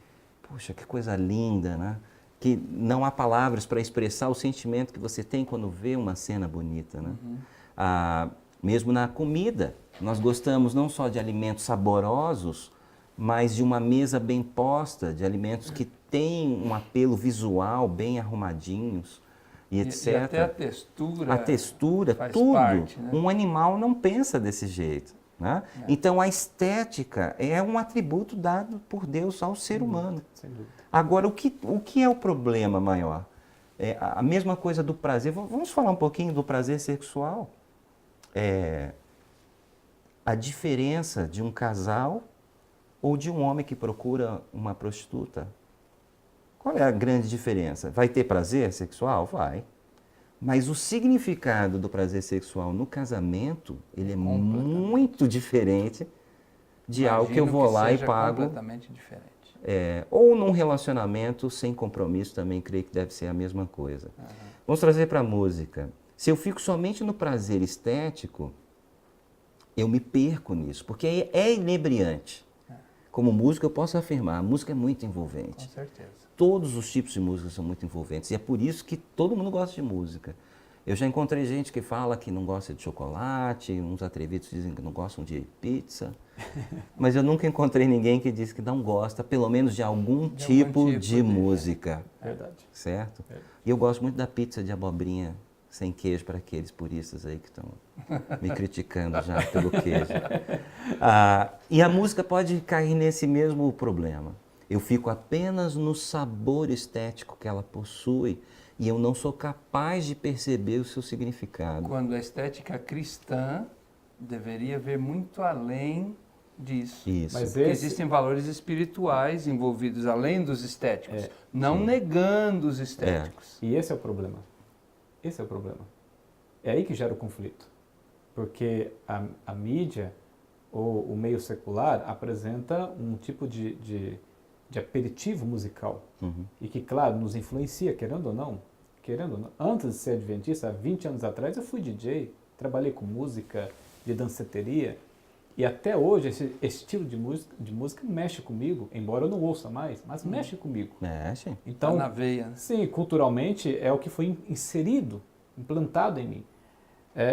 puxa, que coisa linda, né? Que não há palavras para expressar o sentimento que você tem quando vê uma cena bonita, né? Mesmo na comida, nós gostamos não só de alimentos saborosos, mas de uma mesa bem posta, de alimentos que têm um apelo visual, bem arrumadinhos, e etc. E até a textura. A textura, faz tudo. parte, né? Um animal não pensa desse jeito, né? Então a estética é um atributo dado por Deus ao ser humano. Sem dúvida. Agora, o que é o problema maior? A mesma coisa do prazer. Vamos falar um pouquinho do prazer sexual? A diferença de um casal ou de um homem que procura uma prostituta. Qual é a grande diferença? Vai ter prazer sexual? Vai. Mas o significado do prazer sexual no casamento, ele é muito diferente de algo que eu vou lá e pago. Completamente diferente. Ou num relacionamento sem compromisso, também creio que deve ser a mesma coisa. Vamos trazer para a música. Se eu fico somente no prazer estético, eu me perco nisso, porque é inebriante. Como músico, eu posso afirmar, a música é muito envolvente. Com certeza. Todos os tipos de música são muito envolventes e é por isso que todo mundo gosta de música. Eu já encontrei gente que fala que não gosta de chocolate, uns atrevidos dizem que não gostam de pizza, mas eu nunca encontrei ninguém que diz que não gosta, pelo menos de algum tipo de música. Verdade. Certo? E eu gosto muito da pizza de abobrinha sem queijo para aqueles puristas aí que estão me criticando já pelo queijo. E a música pode cair nesse mesmo problema. Eu fico apenas no sabor estético que ela possui e eu não sou capaz de perceber o seu significado. Quando a estética cristã deveria ver muito além disso. Isso. Mas Porque existem valores espirituais envolvidos além dos estéticos, não negando os estéticos. E esse é o problema. Esse é o problema. É aí que gera o conflito. Porque a mídia ou o meio secular apresenta um tipo de aperitivo musical. E que, claro, nos influencia, querendo ou não. Antes de ser adventista, há 20 anos atrás, eu fui DJ, trabalhei com música, de danceteria. E até hoje, esse estilo de música mexe comigo, embora eu não ouça mais, mas mexe comigo. Mexe. Então, Tá na veia. sim, culturalmente é o que foi inserido, implantado em mim.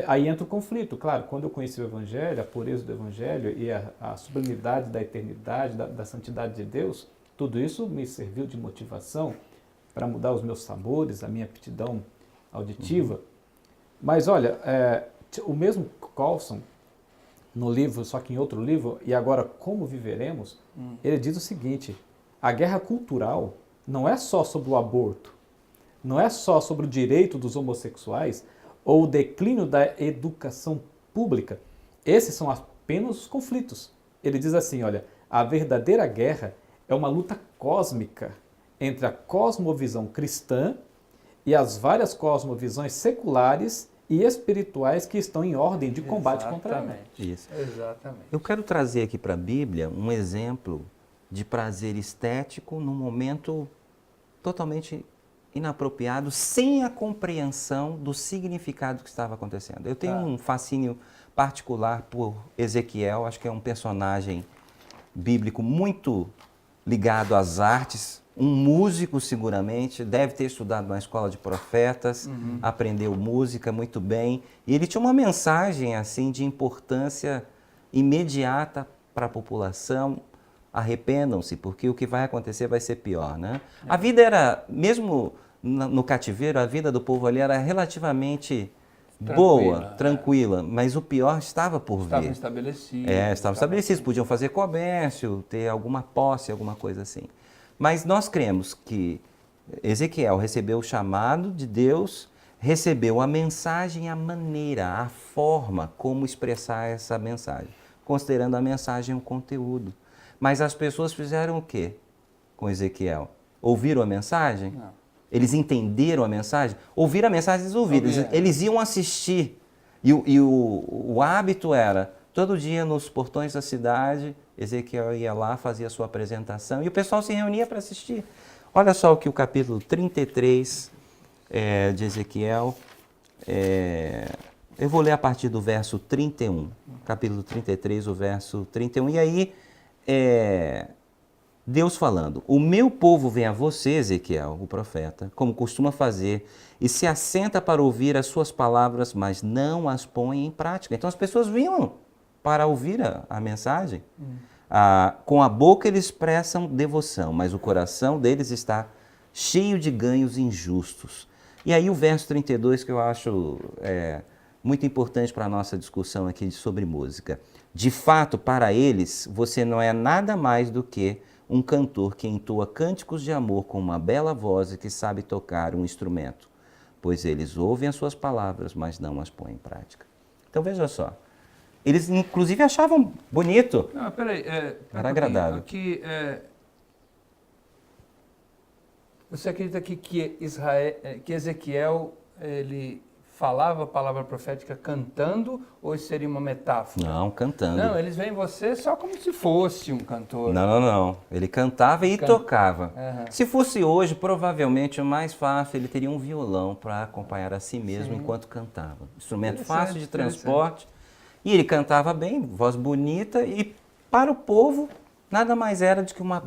Aí entra o conflito. Claro, quando eu conheci o Evangelho, a pureza do Evangelho e a sublimidade da eternidade, da santidade de Deus, tudo isso me serviu de motivação para mudar os meus sabores, a minha aptidão auditiva. Mas olha, o mesmo Colson, no livro, só que em outro livro, E Agora Como Viveremos, ele diz o seguinte: a guerra cultural não é só sobre o aborto, não é só sobre o direito dos homossexuais ou o declínio da educação pública. Esses são apenas os conflitos. Ele diz assim, olha, a verdadeira guerra é uma luta cósmica entre a cosmovisão cristã e as várias cosmovisões seculares e espirituais que estão em ordem de combate contra ela. Isso. Exatamente. Eu quero trazer aqui para a Bíblia um exemplo de prazer estético num momento totalmente inapropriado, sem a compreensão do significado que estava acontecendo. Eu tenho um fascínio particular por Ezequiel, acho que é um personagem bíblico muito ligado às artes, um músico seguramente, deve ter estudado na escola de profetas, aprendeu música muito bem, e ele tinha uma mensagem assim de importância imediata para a população: arrependam-se, porque o que vai acontecer vai ser pior, né? A vida era, mesmo no cativeiro, a vida do povo ali era relativamente boa, tranquila, mas o pior estava por vir. Estavam estabelecidos. Estavam estabelecidos, podiam fazer comércio, ter alguma posse, alguma coisa assim. Mas nós cremos que Ezequiel recebeu o chamado de Deus, recebeu a mensagem, a maneira, a forma como expressar essa mensagem, considerando a mensagem um conteúdo. Mas as pessoas fizeram o quê com Ezequiel? Ouviram a mensagem? Não. Eles entenderam a mensagem? Ouviram a mensagem, eles ouviram. Eles iam assistir. E o hábito era, todo dia nos portões da cidade, Ezequiel ia lá, fazia a sua apresentação e o pessoal se reunia para assistir. Olha só o que o capítulo 33 de Ezequiel, eu vou ler a partir do verso 31. Capítulo 33, o verso 31. E aí, Deus falando: o meu povo vem a você, Ezequiel, o profeta, como costuma fazer, e se assenta para ouvir as suas palavras, mas não as põe em prática. Então as pessoas vinham para ouvir a mensagem. Com a boca eles expressam devoção, mas o coração deles está cheio de ganhos injustos. E aí o verso 32, que eu acho muito importante para a nossa discussão aqui sobre música. De fato, para eles, você não é nada mais do que um cantor que entoa cânticos de amor com uma bela voz e que sabe tocar um instrumento, pois eles ouvem as suas palavras, mas não as põem em prática. Então veja só, eles inclusive achavam bonito. Não, peraí. Era agradável. Aqui, você acredita que Ezequiel ele falava a palavra profética cantando, ou isso seria uma metáfora? Não, cantando. Não, eles veem você só como se fosse um cantor. Não. Ele cantava e tocava. Uhum. Se fosse hoje, provavelmente o mais fácil, ele teria um violão para acompanhar a si mesmo enquanto cantava. Instrumento fácil de transporte. E ele cantava bem, voz bonita, e para o povo nada mais era do que uma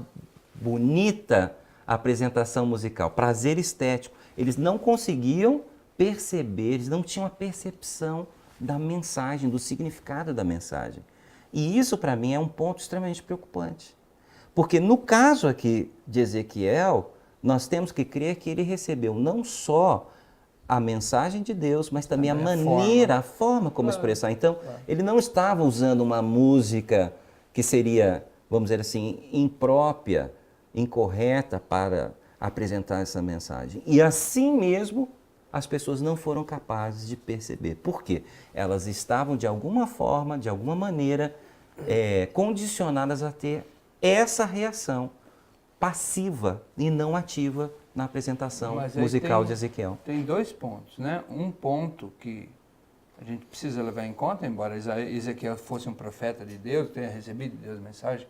bonita apresentação musical, prazer estético. Eles não conseguiam perceber, eles não tinham a percepção da mensagem, do significado da mensagem. E isso, para mim, é um ponto extremamente preocupante. Porque no caso aqui de Ezequiel, nós temos que crer que ele recebeu não só a mensagem de Deus, mas também a maneira, a forma como expressar. Então, ele não estava usando uma música que seria, vamos dizer assim, imprópria, incorreta para apresentar essa mensagem. E assim mesmo, as pessoas não foram capazes de perceber. Por quê? Elas estavam, de alguma forma, de alguma maneira, condicionadas a ter essa reação passiva e não ativa na apresentação musical de Ezequiel. Tem dois pontos, né? Um ponto que a gente precisa levar em conta, embora Ezequiel fosse um profeta de Deus, tenha recebido de Deus a mensagem,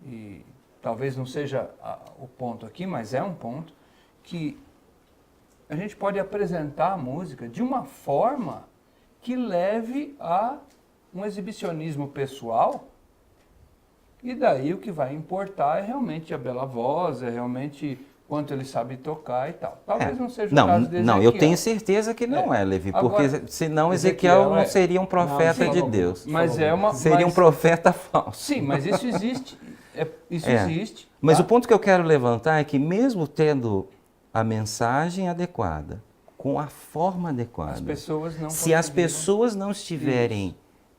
e talvez não seja o ponto aqui, mas é um ponto que a gente pode apresentar a música de uma forma que leve a um exibicionismo pessoal, e daí o que vai importar é realmente a bela voz, é realmente quanto ele sabe tocar e tal. Talvez não seja o caso de Ezequiel. Não, eu tenho certeza que não Levi, porque senão Ezequiel não seria um profeta de Deus. Mas seria um profeta falso. Sim, mas isso existe. Existe. Mas o ponto que eu quero levantar é que mesmo tendo a mensagem adequada, com a forma adequada, se as pessoas não estiverem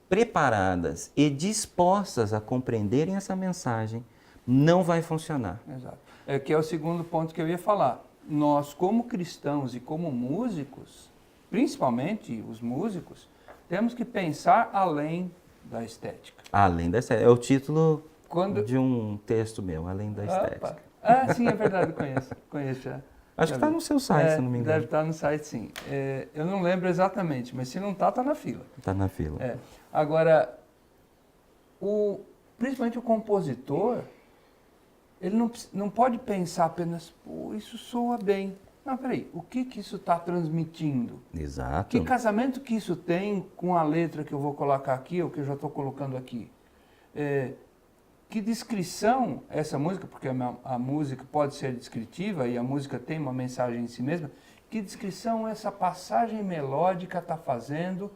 preparadas e dispostas a compreenderem essa mensagem, não vai funcionar. Exato. Que é o segundo ponto que eu ia falar. Nós, como cristãos e como músicos, principalmente os músicos, temos que pensar além da estética. Além da estética. É o título de um texto meu, Além da Estética. Sim, é verdade, conheço já. Acho que está no seu site, se não me engano. Deve estar no site, sim. Eu não lembro exatamente, mas se não está, está na fila. Está na fila. Agora, principalmente o compositor, ele não pode pensar apenas, pô, isso soa bem. Não, peraí, o que isso está transmitindo? Exato. Que casamento que isso tem com a letra que eu vou colocar aqui, ou que eu já estou colocando aqui? Que descrição essa música, porque a música pode ser descritiva e a música tem uma mensagem em si mesma, que descrição essa passagem melódica está fazendo?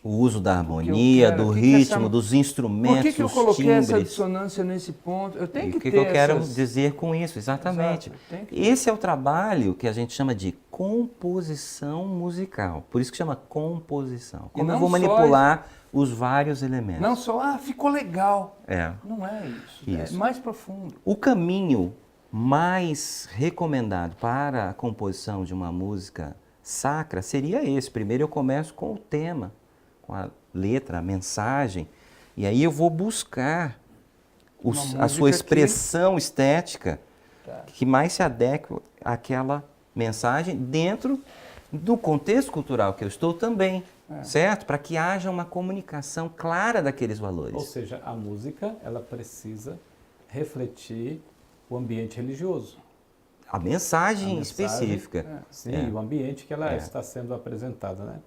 O uso da harmonia, do ritmo, dos instrumentos, por que eu dos coloquei timbres. essa dissonância nesse ponto? Eu tenho que ter o que eu quero dizer com isso, exatamente. Esse é o trabalho que a gente chama de composição musical. Por isso que chama composição. Como eu vou manipular os vários elementos. Não só, ficou legal. Não é isso. É mais profundo. O caminho mais recomendado para a composição de uma música sacra seria esse. Primeiro eu começo com o tema, com a letra, a mensagem, e aí eu vou buscar a sua expressão estética que mais se adequa àquela mensagem dentro do contexto cultural que eu estou também, certo? Para que haja uma comunicação clara daqueles valores. Ou seja, a música, ela precisa refletir o ambiente religioso. A mensagem específica. Sim, o ambiente que ela está sendo apresentada, né?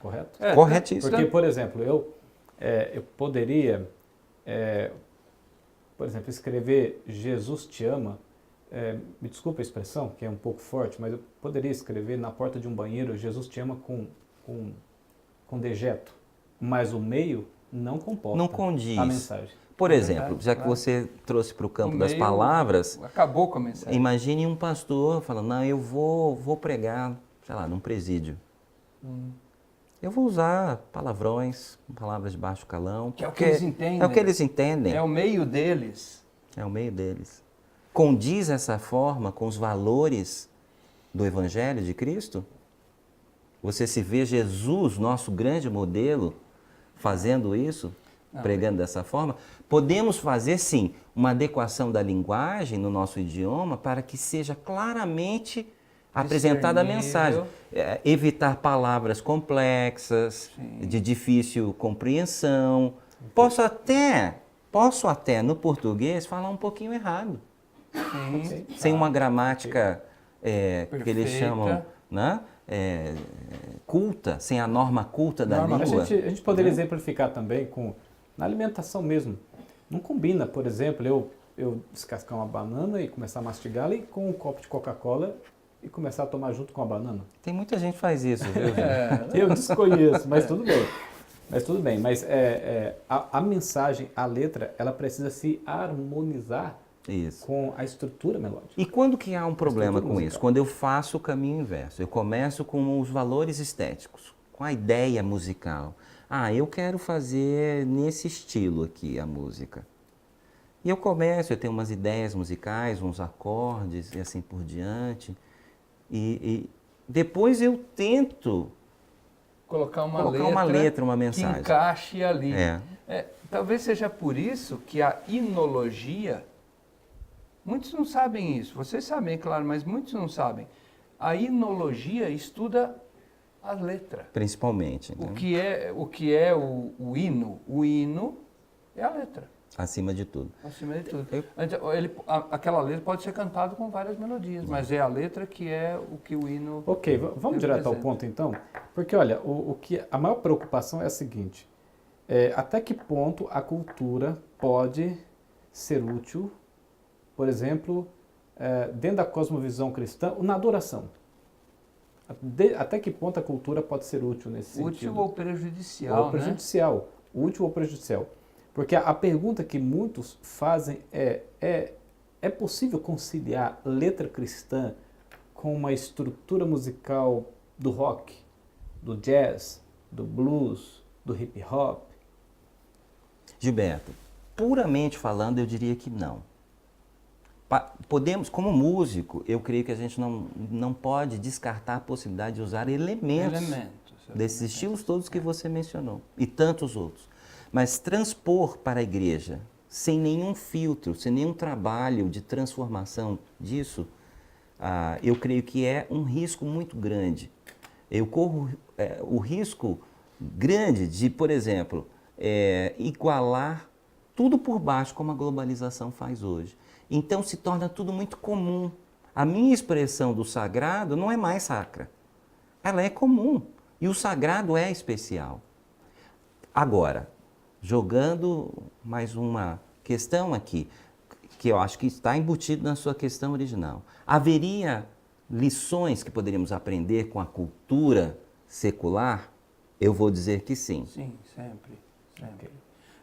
Correto? Corretíssimo. Porque, por exemplo, eu poderia, por exemplo, escrever Jesus te ama, me desculpa a expressão, que é um pouco forte, mas eu poderia escrever na porta de um banheiro Jesus te ama com dejeto, mas o meio não comporta não condiz a mensagem. Por exemplo, já que você trouxe para o campo das palavras, acabou com a mensagem. Imagine um pastor falando, não, eu vou pregar, sei lá, num presídio. Eu vou usar palavrões, palavras de baixo calão. Que é o que eles entendem. É o que eles entendem. É o meio deles. É o meio deles. Condiz essa forma com os valores do Evangelho de Cristo? Você se vê Jesus, nosso grande modelo, fazendo isso? Pregando dessa forma, podemos fazer sim uma adequação da linguagem no nosso idioma para que seja claramente apresentada a mensagem. Evitar palavras complexas, de difícil compreensão. Posso até no português falar um pouquinho errado. Sem uma gramática que eles chamam, né? Culta, sem a norma culta da língua. A gente poderia exemplificar também na alimentação mesmo. Não combina, por exemplo, eu descascar uma banana e começar a mastigá-la e com um copo de Coca-Cola e começar a tomar junto com a banana. Tem muita gente que faz isso, viu? Eu desconheço, mas tudo bem. Mas a mensagem, a letra, ela precisa se harmonizar com a estrutura melódica. E quando que há um problema com isso? Quando eu faço o caminho inverso. Eu começo com os valores estéticos, com a ideia musical. Eu quero fazer nesse estilo aqui a música. E eu tenho umas ideias musicais, uns acordes e assim por diante. E depois eu tento colocar uma letra, uma mensagem. Que encaixe ali. Talvez seja por isso que a hinologia, muitos não sabem isso, vocês sabem, claro, mas muitos não sabem. A hinologia estuda a letra. Principalmente. Né? O que é o hino? O hino é a letra. Acima de tudo. Acima de tudo. Aquela letra pode ser cantada com várias melodias, mas é a letra que é o que o hino... Ok, vamos direto ao ponto então? Porque olha, a maior preocupação é a seguinte, até que ponto a cultura pode ser útil, por exemplo, dentro da cosmovisão cristã, na adoração. Até que ponto a cultura pode ser útil nesse sentido? Útil ou prejudicial, ou prejudicial, né? Útil ou prejudicial. Porque a pergunta que muitos fazem é possível conciliar letra cristã com uma estrutura musical do rock, do jazz, do blues, do hip hop? Gilberto, puramente falando, eu diria que não. Podemos, como músico, eu creio que a gente não pode descartar a possibilidade de usar elementos desses estilos todos que você mencionou e tantos outros. Mas transpor para a igreja, sem nenhum filtro, sem nenhum trabalho de transformação disso, eu creio que é um risco muito grande. Eu corro o risco grande de, por exemplo, igualar tudo por baixo, como a globalização faz hoje. Então se torna tudo muito comum. A minha expressão do sagrado não é mais sacra. Ela é comum. E o sagrado é especial. Agora, jogando mais uma questão aqui, que eu acho que está embutido na sua questão original. Haveria lições que poderíamos aprender com a cultura secular? Eu vou dizer que sim. Sim, sempre, sempre.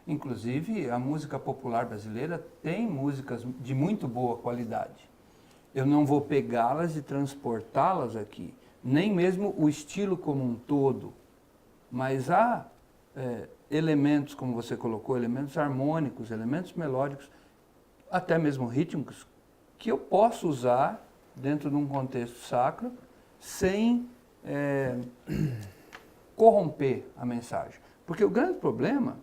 Inclusive, a música popular brasileira tem músicas de muito boa qualidade. Eu não vou pegá-las e transportá-las aqui, nem mesmo o estilo como um todo, mas há elementos, como você colocou, elementos harmônicos, elementos melódicos, até mesmo rítmicos, que eu posso usar dentro de um contexto sacro sem corromper a mensagem. Porque o grande problema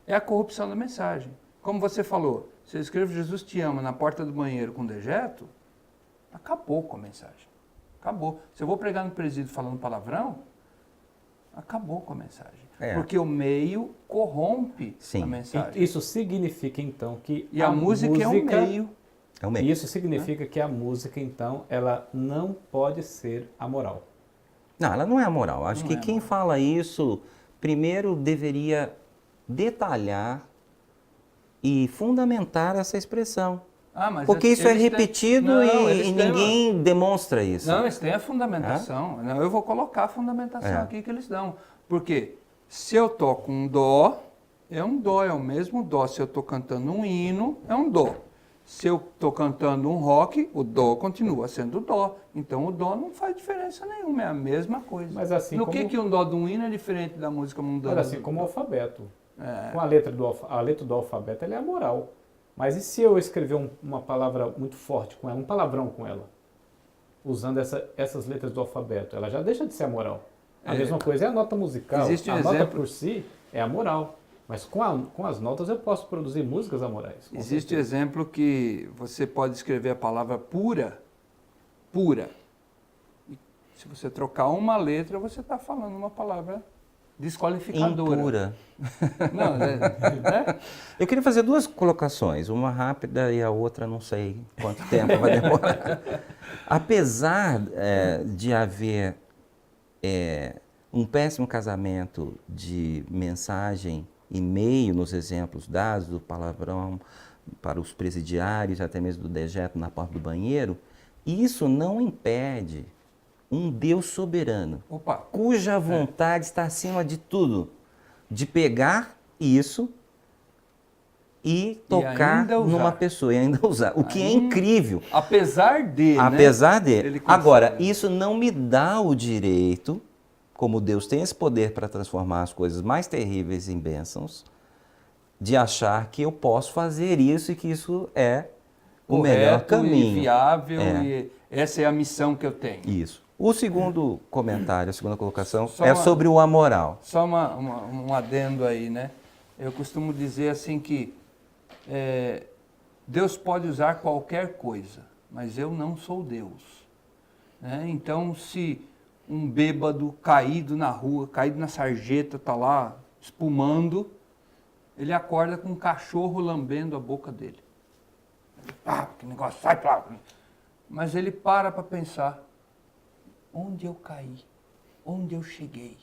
é a corrupção da mensagem. Como você falou, se eu escrevo Jesus te ama na porta do banheiro com dejeto, acabou com a mensagem. Acabou. Se eu vou pregar no presídio falando palavrão, acabou com a mensagem. Porque o meio corrompe a mensagem. Isso significa, então, que a música é um meio. É um meio. Isso significa que a música, então, ela não pode ser amoral. Não, ela não é amoral. Acho que quem fala isso, primeiro deveria detalhar e fundamentar essa expressão. Porque isso é repetido e ninguém demonstra isso. Não, eles têm a fundamentação. Não, eu vou colocar a fundamentação aqui que eles dão. Porque se eu toco um dó, é um dó, é o mesmo dó. Se eu estou cantando um hino, é um dó. Se eu estou cantando um rock, o dó continua sendo dó. Então o dó não faz diferença nenhuma, é a mesma coisa. Mas assim, que um dó de um hino é diferente da música mundana? Mas assim como o alfabeto. Com a letra do alfabeto, ela é amoral. Mas e se eu escrever uma palavra muito forte com ela, um palavrão com ela, usando essas letras do alfabeto, ela já deixa de ser amoral. A mesma coisa é a nota musical. A nota por si é amoral. Mas com as notas eu posso produzir músicas amorais. Existe exemplo que você pode escrever a palavra pura. E se você trocar uma letra, você está falando uma palavra desqualificadora. Impura. Não, Eu queria fazer duas colocações, uma rápida e a outra não sei quanto tempo vai demorar. Apesar de haver um péssimo casamento de mensagem e meio nos exemplos dados do palavrão para os presidiários, até mesmo do dejeto na porta do banheiro, isso não impede um Deus soberano, cuja vontade está acima de tudo, de pegar isso e tocar numa pessoa e ainda usar. O que é incrível. Apesar dele. Agora, isso não me dá o direito, como Deus tem esse poder para transformar as coisas mais terríveis em bênçãos, de achar que eu posso fazer isso e que isso é o melhor caminho. E viável, e essa é a missão que eu tenho. Isso. O segundo comentário, a segunda colocação, sobre o amoral. Só um adendo aí, né? Eu costumo dizer assim que Deus pode usar qualquer coisa, mas eu não sou Deus. Né? Então, se um bêbado caído na rua, caído na sarjeta, está lá espumando, ele acorda com um cachorro lambendo a boca dele. Que negócio, sai pra lá. Mas ele para pensar, onde eu caí? Onde eu cheguei?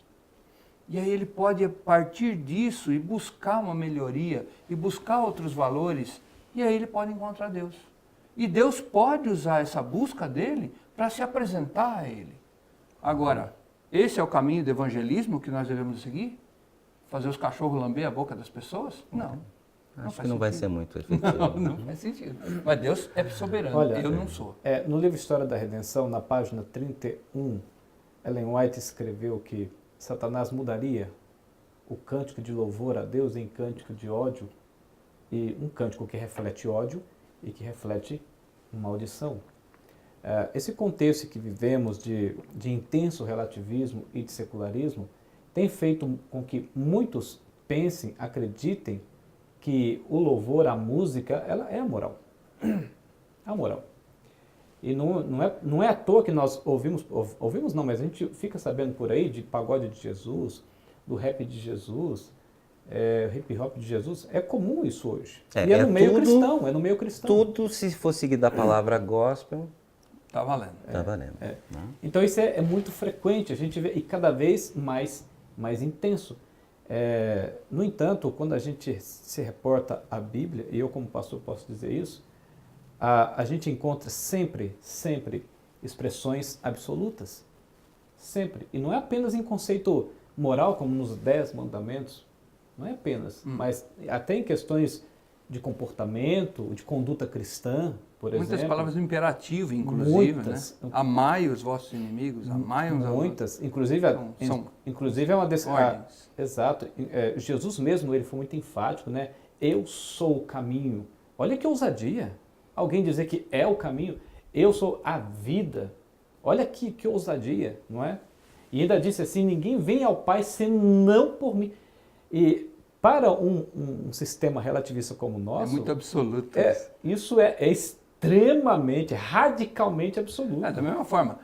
E aí ele pode, a partir disso, ir buscar uma melhoria, e buscar outros valores, e aí ele pode encontrar Deus. E Deus pode usar essa busca dele para se apresentar a ele. Agora, esse é o caminho do evangelismo que nós devemos seguir? Fazer os cachorros lamber a boca das pessoas? Não. Acho que não vai ser muito efetivo. Não faz sentido. Mas Deus é soberano, eu não sou. No livro História da Redenção, na página 31, Ellen White escreveu que Satanás mudaria o cântico de louvor a Deus em cântico de ódio, e um cântico que reflete ódio e que reflete maldição. Esse contexto que vivemos de intenso relativismo e de secularismo tem feito com que muitos pensem, acreditem que o louvor, a música, ela é amoral. Amoral. E não é à toa que nós ouvimos não, mas a gente fica sabendo por aí de pagode de Jesus, do rap de Jesus, hip hop de Jesus. É comum isso hoje. E é no meio cristão, é no meio cristão. Tudo, se for seguir da palavra gospel, está valendo. Está valendo. Né? Então isso é muito frequente, a gente vê, e cada vez mais intenso. No entanto, quando a gente se reporta à Bíblia, e eu como pastor posso dizer isso, a gente encontra sempre expressões absolutas. Sempre. E não é apenas em conceito moral, como nos 10 mandamentos, não é apenas, mas até em questões de comportamento, de conduta cristã, por exemplo. Muitas palavras do imperativo, inclusive, muitas, né? Amai os vossos inimigos, amai uns aos outros. Inclusive é uma exato. Jesus mesmo, ele foi muito enfático, né? Eu sou o caminho. Olha que ousadia. Alguém dizer que é o caminho. Eu sou a vida. Olha que ousadia, não é? E ainda disse assim, ninguém vem ao Pai senão por mim. E para um sistema relativista como o nosso... É muito absoluto. Isso é extremamente, radicalmente absoluto. Da mesma forma,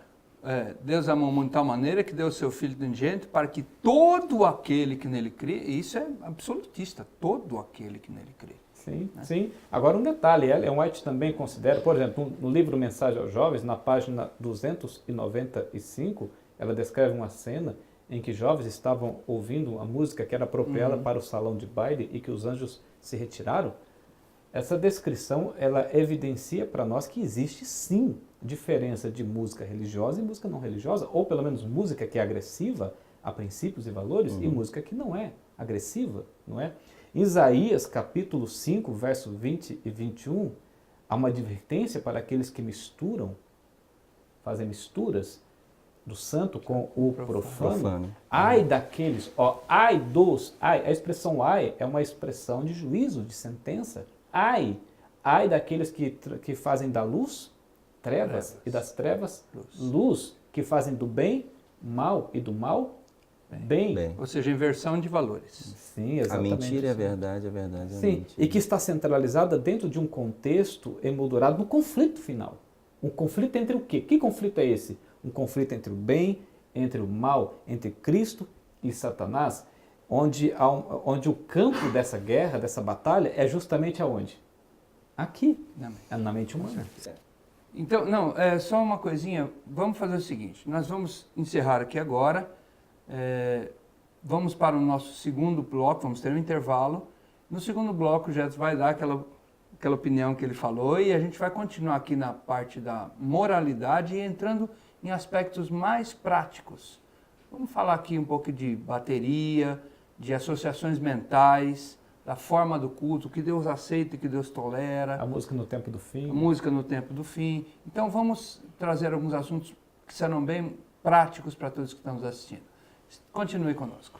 Deus amou o mundo de tal maneira que deu o seu Filho unigênito para que todo aquele que nele crê, e isso é absolutista, todo aquele que nele crê. Sim, né? Sim. Agora um detalhe, Ellen White também considera, por exemplo, no livro Mensagem aos Jovens, na página 295, ela descreve uma cena em que jovens estavam ouvindo uma música que era apropriada para o salão de baile e que os anjos se retiraram. Essa descrição, ela evidencia para nós que existe sim diferença de música religiosa e música não religiosa, ou pelo menos música que é agressiva a princípios e valores e música que não é agressiva, não é? Em Isaías capítulo 5, verso 20 e 21, há uma advertência para aqueles que fazem misturas do santo com o profano. Ai daqueles, a expressão ai é uma expressão de juízo, de sentença. Ai daqueles que fazem da luz trevas e das trevas luz, que fazem do bem mal e do mal bem. Ou seja, inversão de valores. Sim, exatamente. A mentira é a verdade é a Sim, mentira. e que está centralizada dentro de um contexto emoldurado no conflito final. Um conflito entre o quê? Que conflito é esse? Um conflito entre o bem, entre o mal, entre Cristo e Satanás, onde o campo dessa guerra, dessa batalha, é justamente aonde? Aqui, na mente humana. Então, só uma coisinha, vamos fazer o seguinte, nós vamos encerrar aqui agora, vamos para o nosso segundo bloco, vamos ter um intervalo. No segundo bloco, o Jetson vai dar aquela opinião que ele falou e a gente vai continuar aqui na parte da moralidade e entrando em aspectos mais práticos. Vamos falar aqui um pouco de bateria, de associações mentais, da forma do culto, o que Deus aceita e o que Deus tolera. A música no tempo do fim. A música no tempo do fim. Então vamos trazer alguns assuntos que serão bem práticos para todos que estamos assistindo. Continue conosco.